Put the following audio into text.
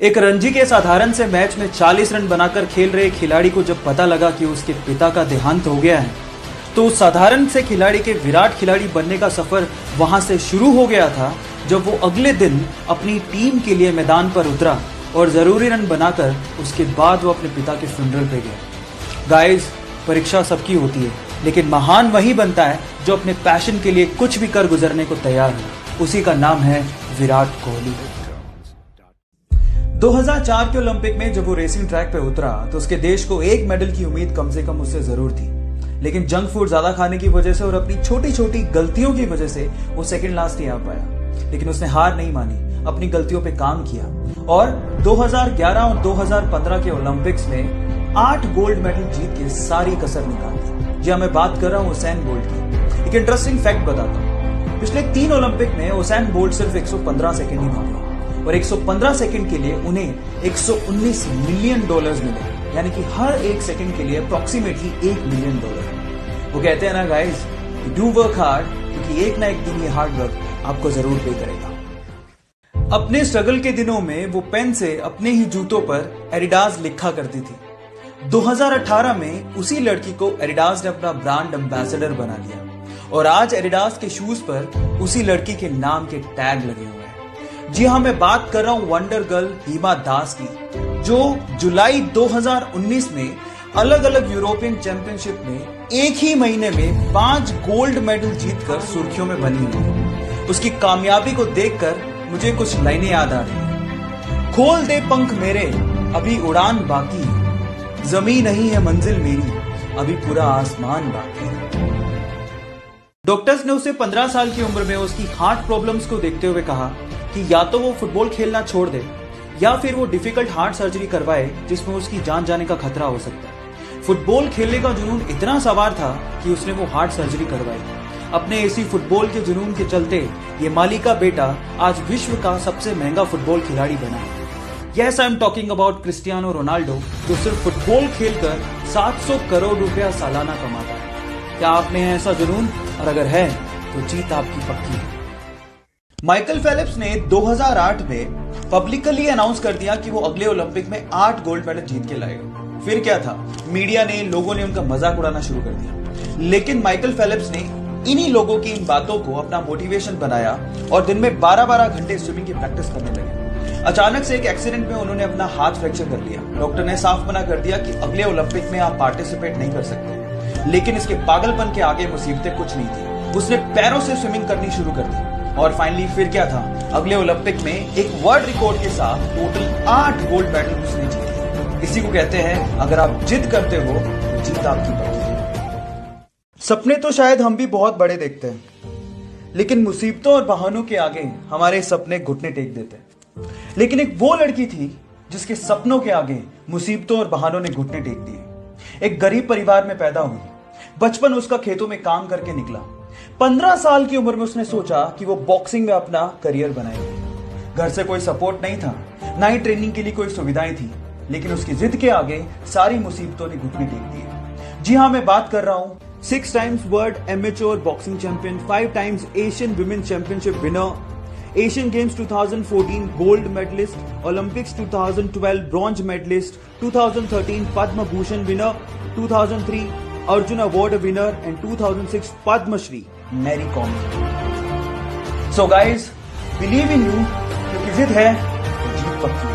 एक रणजी के साधारण से मैच में 40 रन बनाकर खेल रहे खिलाड़ी को जब पता लगा कि उसके पिता का देहांत हो गया है, तो उस साधारण से खिलाड़ी के विराट खिलाड़ी बनने का सफर वहां से शुरू हो गया था, जब वो अगले दिन अपनी टीम के लिए मैदान पर उतरा और जरूरी रन बनाकर उसके बाद वो अपने पिता के फ्यूनरल पे गया। गाइस, परीक्षा सबकी होती है, लेकिन महान वही बनता है जो अपने पैशन के लिए कुछ भी कर गुजरने को तैयार है। उसी का नाम है विराट कोहली। 2004 के ओलंपिक में जब वो रेसिंग ट्रैक पे उतरा तो उसके देश को एक मेडल की उम्मीद कम से कम उससे जरूर थी, लेकिन जंक फूड ज्यादा खाने की वजह से और अपनी छोटी छोटी गलतियों की वजह से वो सेकंड लास्ट ही आ पाया। लेकिन उसने हार नहीं मानी, अपनी गलतियों पे काम किया और 2011 और 2015 के ओलंपिक्स में 8 गोल्ड मेडल जीत के सारी कसर निकाल दी। जी, मैं बात कर रहा हूँ उसैन बोल्ट की। एक इंटरेस्टिंग फैक्ट बताता हूँ, पिछले 3 ओलंपिक में उसैन बोल्ट सिर्फ 115 सेकंड ही भागे और 115 सेकंड के लिए उन्हें 119 मिलियन डॉलर्स मिले, यानी कि हर एक सेकंड के लिए अप्रोक्सीमेटली $1 मिलियन। वो कहते हैं ना गाइस, डू वर्क हार्ड, क्योंकि एक ना एक दिन ये हार्ड वर्क आपको जरूर पे करेगा। अपने स्ट्रगल के दिनों में वो पेन से अपने ही जूतों पर एडिडास लिखा करती थी। 2018 में उसी लड़की को एडिडास ने अपना ब्रांड एम्बेसडर बना लिया और आज एडिडास के शूज पर उसी लड़की के नाम के टैग लगे हुए हैं। जी हाँ, मैं बात कर रहा हूं वंडर गर्ल हिमा दास की, जो जुलाई 2019 में अलग अलग यूरोपियन चैंपियनशिप में एक ही महीने में 5 गोल्ड मेडल जीतकर सुर्खियों में बनी हुई है। उसकी कामयाबी को देखकर मुझे कुछ लाइनें याद आ रही हैं। खोल दे पंख मेरे, अभी उड़ान बाकी है, जमीन नहीं है मंजिल मेरी, अभी पूरा आसमान बाकी है। डॉक्टर्स ने उसे 15 साल की उम्र में उसकी हार्ट प्रॉब्लम्स को देखते हुए कहा कि या तो वो फुटबॉल खेलना छोड़ दे या फिर वो डिफिकल्ट हार्ट सर्जरी करवाए जिसमें उसकी जान जाने का खतरा हो सकता है। फुटबॉल खेलने का जुनून इतना सवार था कि उसने वो हार्ट सर्जरी करवाई। अपने इसी फुटबॉल के जुनून के चलते ये माली का बेटा आज विश्व का सबसे महंगा फुटबॉल खिलाड़ी बना है। Yes, I am talking about Cristiano Ronaldo, जो सिर्फ फुटबॉल खेलकर 700 करोड़ रुपया सालाना कमाता है। क्या आप में है ऐसा जुनून? और अगर है तो जीत आपकी पक्की है। माइकल फेलिप्स ने 2008 में पब्लिकली अनाउंस कर दिया कि वो अगले ओलंपिक में 8 गोल्ड मेडल जीत के लाएगा। फिर क्या था, मीडिया ने, लोगों ने उनका मजाक उड़ाना शुरू कर दिया। लेकिन माइकल फेलिप्स ने इन्हीं लोगों की इन बातों को अपना मोटिवेशन बनाया और दिन में 12-12 घंटे स्विमिंग की प्रैक्टिस करने लगे। अचानक से एक एक्सीडेंट में उन्होंने अपना हाथ फ्रैक्चर कर लिया। डॉक्टर ने साफ मना कर दिया कि अगले ओलंपिक में आप पार्टिसिपेट नहीं कर सकते। लेकिन इसके पागलपन के आगे मुसीबतें कुछ नहीं थी। उसने पैरों से स्विमिंग करनी शुरू कर दी और फाइनली फिर क्या था, अगले ओलंपिक में एक वर्ल्ड रिकॉर्ड के साथ टोटल 8 गोल्ड मेडल उसने जीते। इसी को कहते हैं, अगर आप जिद करते हो तो जीत आपकी पक्की है। सपने तो शायद हम भी बहुत बड़े देखते हैं, लेकिन मुसीबतों और बहानों के आगे हमारे सपने घुटने टेक देते हैं। लेकिन एक वो लड़की थी जिसके सपनों के आगे मुसीबतों और बहानों ने घुटने टेक दिए। एक गरीब परिवार में पैदा हुई, बचपन उसका खेतों में काम करके निकला। 15 साल की उम्र में उसने सोचा कि वो बॉक्सिंग में अपना करियर बनाएगी। घर से कोई सपोर्ट नहीं था, ना ही ट्रेनिंग के लिए कोई सुविधाएं थी, लेकिन उसकी जिद के आगे सारी मुसीबतों ने घुटने टेक दिए। जी हाँ, मैं बात कर रहा हूं 6 times world amateur boxing champion, 5 times Asian women championship winner, Asian games 2014 gold medallist, Olympics 2012 bronze medallist, 2013 Padma Bhushan winner, 2003 Arjuna award winner and 2006 Padma Shri Mary Kom. So guys, believe in you, क्योंकि जिद है तो जीत पक्की।